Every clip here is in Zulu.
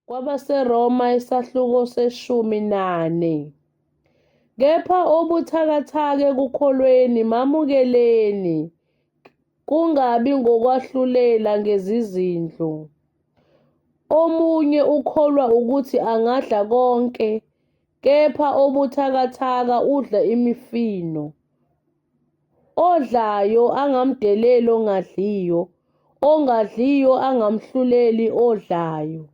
Kwabaseroma isahluko seshumi nane. Kepha obuthakathaka ekukholweni mamukeleni, kungabi ngokwahlulela ngezizindlu. Omunye ukholwa ukuthi angadla konke, kepha obuthakathaka udla imifino. Odlayo angamdeleli ongadliyo, ongadliyo angamhluleli odlayo,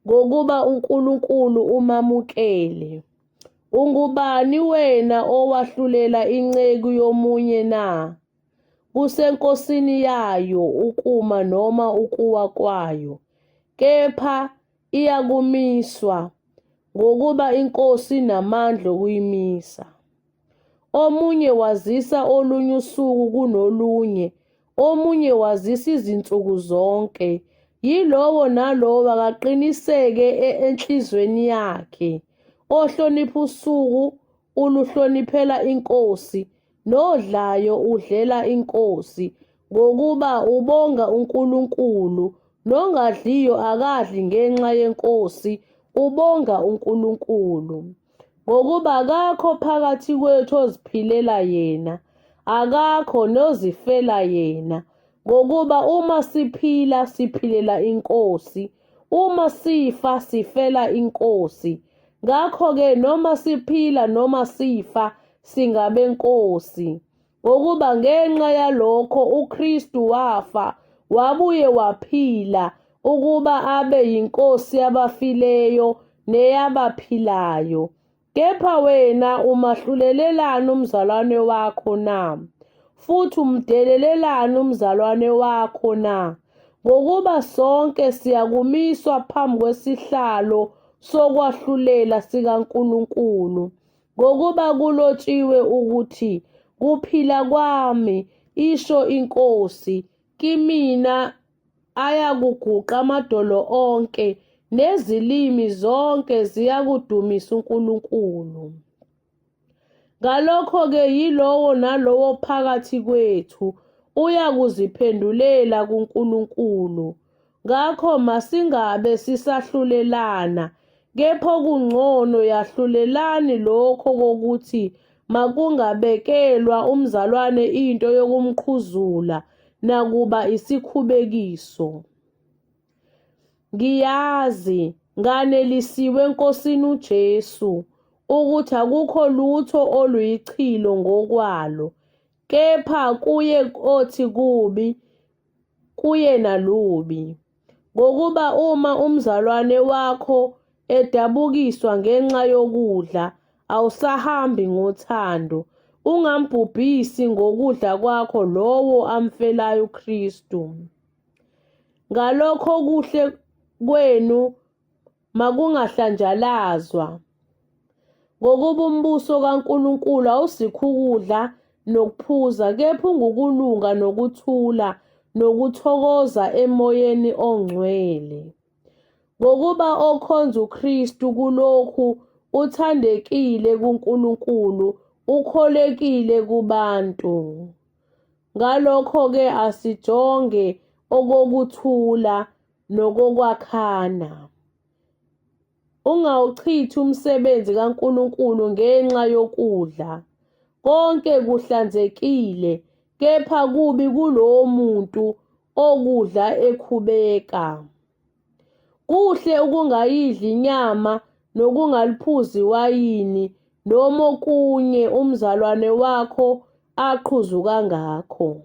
ngokuba uNkulunkulu umamukele. Ungubani wena owahlulela inceku yomunye na? Kusenkosini yayo ukuma noma ukuwa kwayo, kepha iyakumiswa, ngokuba inkosi inamandla okuyimisa. Omunye wazisa olunye usuku kunolunye, omunye wazisa izinsuku zonke. Yilowo nalowo akaqiniseke enhlizweni yakhe. Ohlonipha usuku uluhloniphela inkosi, nodlayo udlela inkosi, ngokuba ubonga uNkulunkulu. Nongadliyo akadli ngenxa yenkosi, ubonga uNkulunkulu. Ngokuba akakho phakathi kwethu oziphilela yena, akakho nozifela yena. Ngokuba uma siphila siphilela inkosi, uma sifa sifela inkosi. Ngakho-ke noma siphila noma sifa singabenkosi. Ngokuba ngenxa yalokho uKristu wafa, wabuye waphila, ukuba abe yinkosi yabafileyo neyabaphilayo. Kepha wena umahlulelelani umzalwane wakho na? Futhi umdelelelani umzalwane wakho na? Ngokuba sonke siyakumiswa phambi kwesihlalo sokwahlulela sikaNkulunkulu. Ngokuba kulotshiwe ukuthi, kuphila kwami, isho inkosi, kimina ayakuguqa amadolo onke, nezilimi zonke ziyakudumisa uNkulunkulu. Ngalokho-ke yilowo nalowo phakathi kwethu uyakuziphendulela kuNkulunkulu. Ngakho masingabe sisahlulelana, kepha okungcono yahlulelani lokho kokuthi makungabekelwa umzalwane into yokumqhuzula nakuba isikhubekiso. Ngiyazi, nganelisiwe eNkosini uJesu, ukuthi akukho lutho oluyichilo ngokwalo, kepha kuye othi kubi, kuye nalubi. Ngokuba uma umzalwane wakho edabukiswa ngenxa yokudla, awusahambi ngothando, ungambhubhisi ngokudla kwakho lowo amfelayo uKristu. Ngalokho kuhle kwenu makungahlanjalazwa. Ngokuba umbuso kaNkulunkulu awusikho ukudla nokuphuza, kepha ungukulunga nokuthula nokuthokoza emoyeni ongcwele. Ngokuba okhonza uKristu kulokhu uthandekile kuNkulunkulu, ukholekile kubantu. Ngalokho-ke asijonge okokuthula nokokwakhana. Ungawuchithi umsebenzi kaNkulunkulu ngenxa yokudla. Konke kuhlanzekile, kepha kubi kulowo muntu okudla ekhubeka. Kuhle ukungayidli inyama nokungaliphuzi iwayini noma okunye umzalwane wakho aqhuzuka ngakho.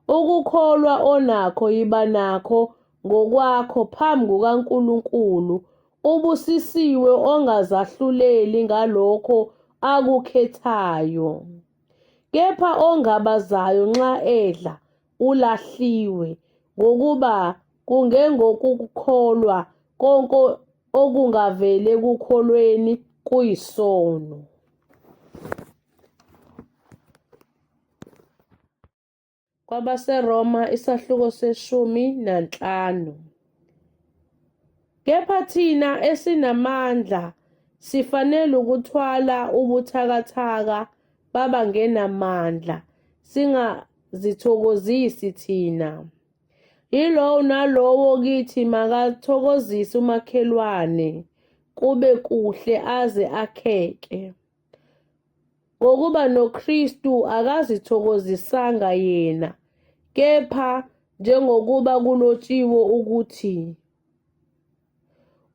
Ukukholwa onakho yiba nakho ngokwakho phambi kukaNkulunkulu. Ubusisiwe ongazahluleli ngalokho akukhethayo. Kepha ongabazayo nxa edla ulahliwe, ngokuba kungengokukholwa konke okungavele ekukholweni kuyisono. Kwabaseroma isahluko seshumi nanhlanu. Kepha thina esinamandla sifanele ukuthwala ubuthakathaka babangenamandla, singazithokozisi thina. Yilowo nalowo kithi makathokozise umakhelwane kube kuhle aze akheke. Ngokuba noKristu akazithokozisanga yena, kepha njengokuba kulotshiwe ukuthi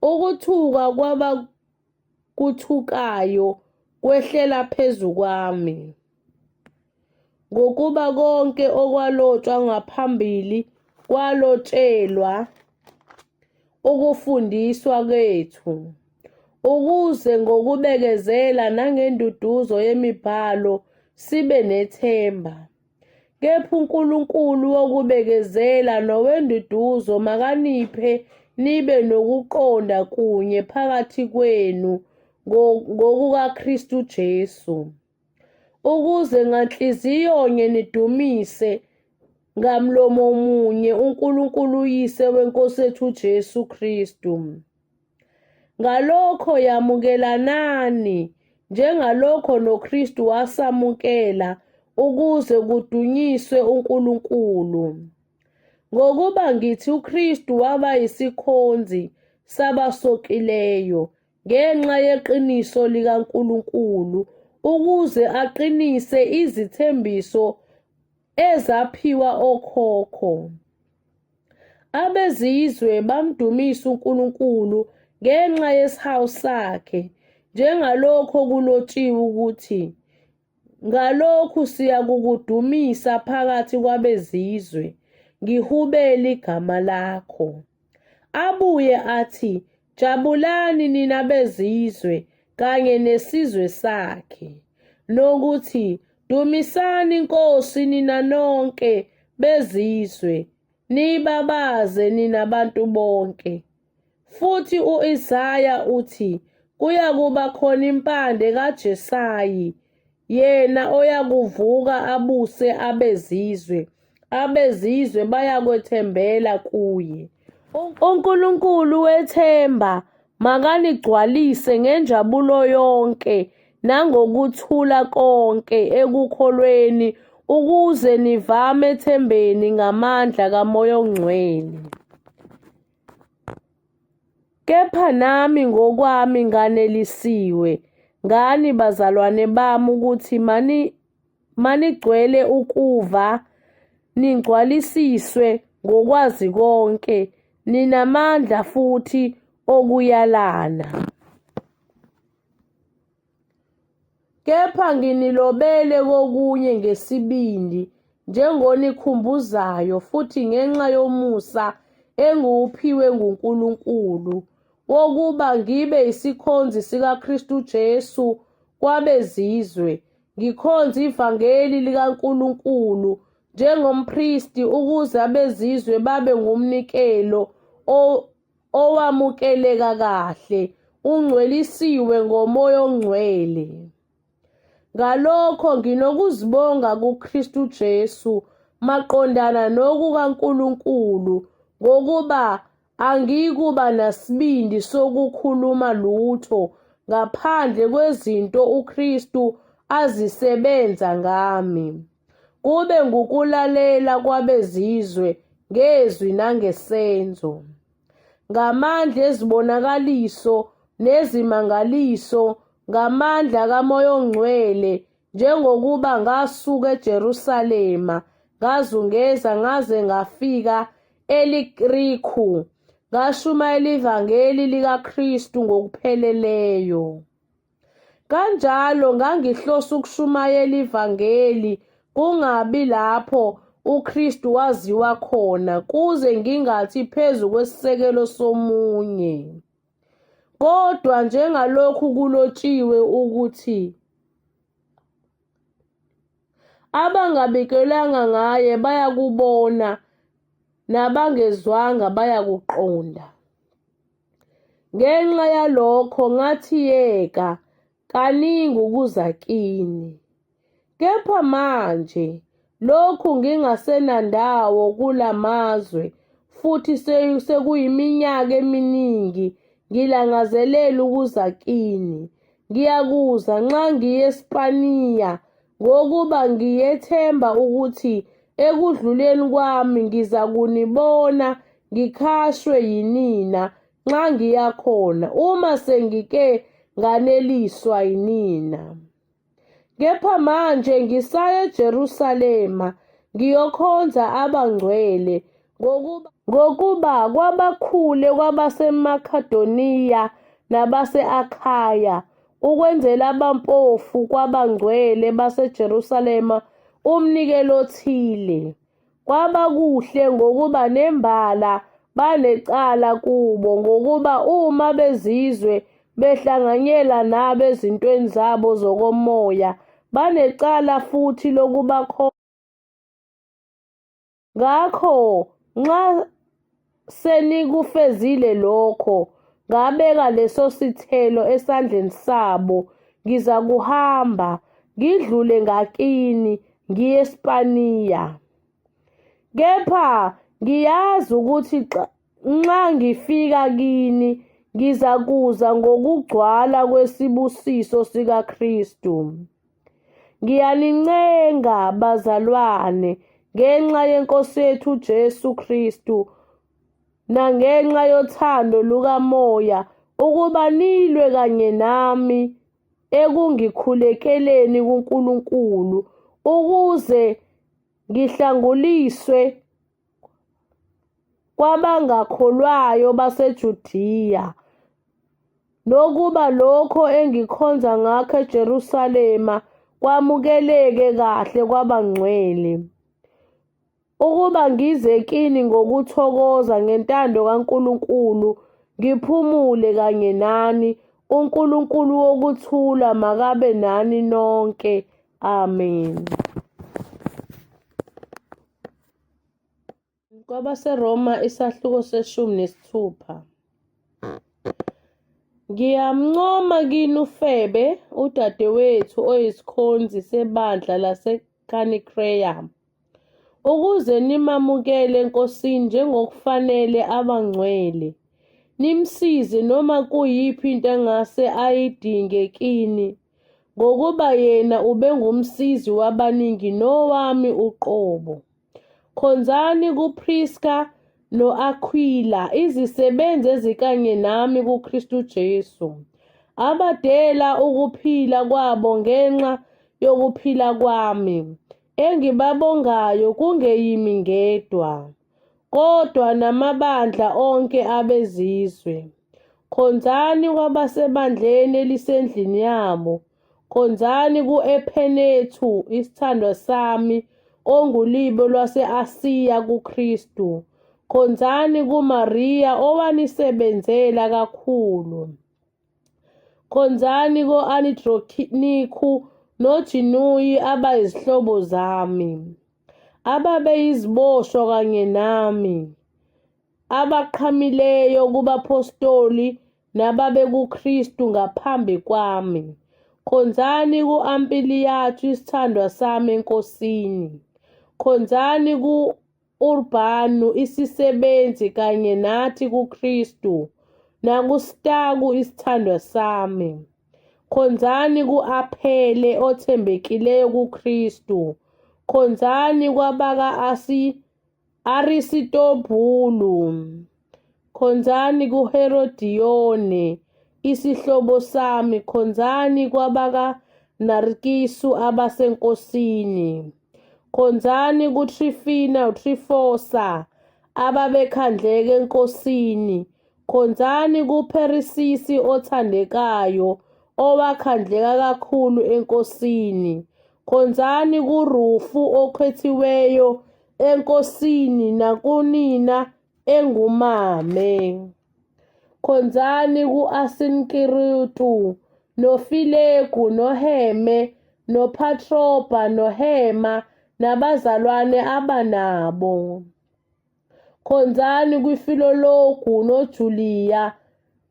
ukuthuka kwabakuthukayo kwehlela phezu kwami. Ngokuba konke okwalotshwa ngaphambili kwalotshelwa ukufundiswa kwethu, ukuze ngokubekezela nangenduduzo yemibhalo sibe nethemba. Kepha uNkulunkulu wokubekezela nowenduduzo makaniphe nibe nokuqonda kunye phakathi kwenu ngokukaKristu Jesu, ukuze nganhliziyonye nidumise ngamlomo munye uNkulunkulu Uyise weNkosi yethu Jesu Kristu. Ngalokho yamukelanani njengalokho noKristu wasamukela ukuze kudunyiswe uNkulunkulu. Ngokuba ngithi uKristu waba yisikhonzi sabasokileyo ngenxa yeqiniso likaNkulunkulu, ukuze aqinise izithembiso ezaphiwa okhokho. Abezizwe bamdumisa uNkulunkulu ngenxa yesihawu sakhe, njengalokho kulotshiwe ukuthi, ngalokhu siyakukudumisa phakathi kwabezizwe, ngihubele igama lakho. Abuye athi, jabulani nina bezizwe kanye nesizwe sakhe, nokuthi dumisani iNkosi nina nonke bezizwe, nibabaze nina bantu bonke. Futhi u-Isaya uthi, kuyakuba khona impande kaJesayi, yena oyakuvuka abuse abezizwe, abezizwe bayakwethembela kuye. uNkulunkulu wethemba makanigcwalise ngenjabulo yonke nangokuthula konke ekukholweni, ukuze nivame ethembeni ngamandla kaMoya oNgcwele. Kepha nami ngokwami nganelisiwe ngani bazalwane bami ukuthi manigcwele ukuva, nigcwalisiswe ngokwazi konke, ninamandla futhi okuyalana. Kepha nginilobele kokunye ngesibindi njengonikhumbuzayo, futhi ngenxa yomusa engiwuphiwe nguNkulunkulu wokuba ngibe isikhonzi sikaKristu Jesu kwabezizwe, ngikhonze ivangeli likaNkulunkulu njengompristi, ukuze abezizwe babe ngumnikelo owamukeleka kahle, ungcwelisiwe ngoMoya oNgcwele. Ngalokho nginokuzibonga kuKristu Jesu maqondana nokukaNkulunkulu, ngokuba angikuba nasibindi sokukhuluma lutho ngaphandle kwezinto uKristu azisebenza ngami, kube ngukulalela kwabezizwe ngezwi nangesenzo, ngamandla ezibonakaliso nezimangaliso, ngamandla kaMoya oNgcwele, njengokuba ngasuka eJerusalema ngazungeza ngaze ngafika eLikriku, ngashumayela ivangeli likaKristu ngokupheleleyo. Kanjalo ngangihlose ukushumayela ivangeli, kungabi lapho uKristu waziwa khona, kuze ngingathi phezu kwesisekelo somunye. Kodwa njengalokhu kulotshiwe ukuthi, abangabikelanga ngaye bayakubona, nabangezwanga bayakuqonda. Ngenxa yalokho ngathiyeka kaningi ukuza kini. Kepha manje lokhu ngingasenandawo kulamazwe, futhi sekuyiminyaka eminingi ngilangazelela ukuza kini. Ngiyakuza nxa ngiye eSpaniya, ngokuba ngiyethemba ukuthi ekudluleni kwami ngiza kunibona ngikhashwe yinina nxa ngiyakhona, uma sengike nganeliswa yinina. Kepha manje ngisaya eJerusalema ngiyokhonza abangcwele ngokuba kwabakhule kwabaseMakedoniya nabase-Akhaya, ukwenzela abampofu kwabangcwele baseJerusalema umnikelo othile. Kwaba kuhle ngokuba nembala banecala kubo, ngokuba uma bezizwe behlanganyela nabo ezintweni zabo zokomoya banecala futhi lokuba khona. Ngakho nxa senikufezile lokho, ngabeka leso sithelo esandleni sabo, ngizakuhamba ngidlule ngakini ngiye eSpaniya. Kepha ngiyazi ukuthi nxa ngifika kini ngizakuza ngokugcwala kwesibusiso sikaKristu. Ngiyanincenga bazalwane, ngenxa yeNkosi yethu Jesu Kristu nangenxa yothando lukaMoya, ukuba nilwe kanye nami ekungikhulekeleni kuNkulunkulu, ukuze ngihlanguliswe kwabangakholwayo baseJudiya, nokuba lokho engikhonza ngakho eJerusalema kwamukeleke kahle kwabangcwele, ukuba ngize kini ngokuthokoza ngentando kaNkulunkulu, ngiphumule kanye nani. uNkulunkulu wokuthula makabe nani nonke. Amen. Kwabaseroma isahluko 16. Ngiyamncoma kini uFebe, udadewethu oyisikhonzi sebandla laseKanikreya, ukuze nimamukele eNkosini njengokufanele abangcwele, nimsize noma kuyiphi into engase ayidinge kini, ngokuba yena ubengumsizi wabaningi nowami uqobo. Khonzani kuPriska no-Akwila, izisebenzi ezikanye nami kuKristu Jesu, abadela ukuphila kwabo ngenxa yokuphila kwami. Engibabongayo kungeyimi ngedwa, kodwa namabandla onke abezizwe. Khonzani kwabasebandleni elisendlini yabo. Khonzani ku-Ephenethu, isithandwa sami, ongulibo lwase-Asiya kuKristu. Khonzani kuMariya owanisebenzela kakhulu. Khonzani ko-Anidroniku noJinuyi abayizihlobo zami, ababeyiziboshwa kanye nami, abaqhamileyo kubapostoli nababekuKristu ngaphambi kwami. Khonzani ku-Ampiliyathi, isithandwa sami eNkosini. Khonzani ku-Urbanu, isisebenzi kanye nathi kuKristu, nakuStaku, isithandwa sami. Khonzani ku-Aphele, othembekileyo kuKristu. Khonzani kwabaka-Arisitobhulu. Khonzani kuHerodiyone, isihlobo sami. Khonzani kwabaka-Narikisu abaseNkosini. Khonzani kuTrifina uTrifosa, ababekhandleka eNkosini. Khonzani kuPherisisi othandekayo, owakhandleka kakhulu eNkosini. Khonzani kuRufu okhethiweyo eNkosini, nakunina engumame. Khonzani ku-Asinkiritu, noFilegu, noHeme, noPhatroba, noHema, nabazalwane abanabo. Khonzani kwiFilologu noJuliya,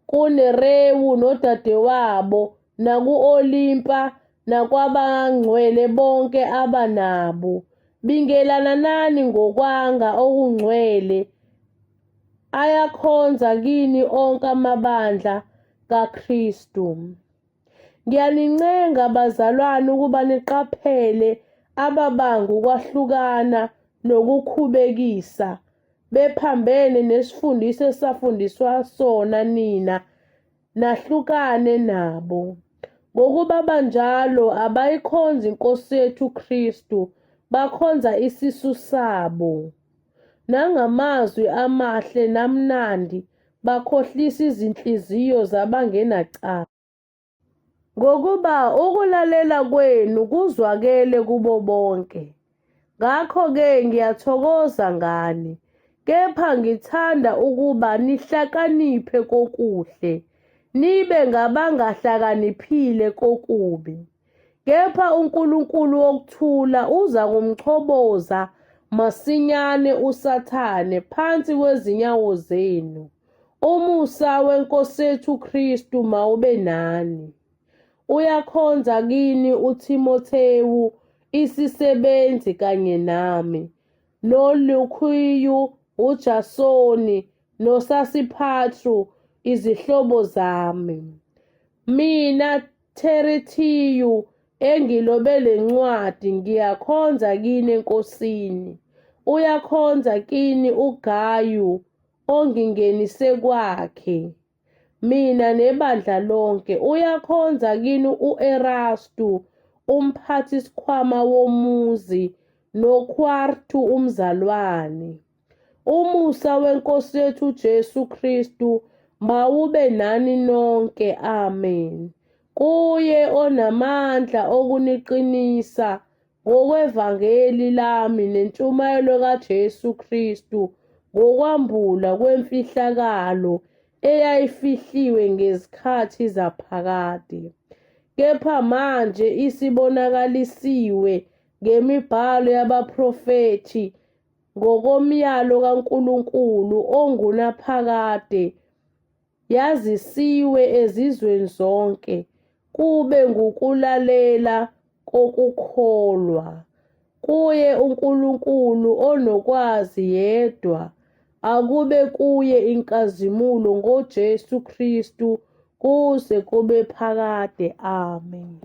kuNerewu nodadewabo, naku-Olimpa, nakwabangcwele bonke abanabo. Bingelana nani ngokwanga okungcwele ayakhonza kini onke amabandla kaKristu. Ngiyanincenga bazalwane ukuba niqaphele ababanga ukwahlukana nokukhubekisa, bephambene nesifundiso esafundiswa sona nina, nahlukane nabo. Ngokuba banjalo abayikhonzi iNkosi yethu Kristu, bakhonza isisu sabo. Nangamazwi amahle namnandi bakhohlisa izinhliziyo zabangenacala. Ngokuba ukulalela kwenu kuzwakele kubo bonke. Ngakho-ke ngiyathokoza ngani, kepha ngithanda ukuba nihlakaniphe kokuhle, nibe ngabangahlakaniphile kokubi. Kepha uNkulunkulu wokuthula uza kumchoboza masinyane uSathane phansi kwezinyawo zenu. Umusa weNkosi yethu Kristu mawube nani. Uyakhonza kini uTimothewu isisebenzi kanye nami, noLukhiyu, uJasoni, noSasiphatru, izihlobo zami. Mina Therithiyu engilobe lencwadi ngiyakhonza kini eNkosini. Uyakhonza kini uGayu ongingenise kwakhe. Mina nebandla lonke. Uyakhonza kini u-Erastu umphathisikhwama womuzi, noKwartu umzalwane. Umusa weNkosi yethu Jesu Kristu mawube nani nonke. Amen. Kuye onamandla okuniqinisa ngokwevangeli lami nentshumayelo kaJesu Kristu ngokwambula kwemfihlakalo eyayifihliwe ngezikhathi zaphakade, kepha manje isibonakalisiwe ngemibhalo yabaprofethi ngokomyalo kaNkulunkulu ongunaphakade, yazisiwe ezizweni zonke, kube ngukulalela kokukholwa. Kuye uNkulunkulu onokwazi yedwa, akube kuye inkazimulo ngoJesu Kristu kuze kube phakade. Amen.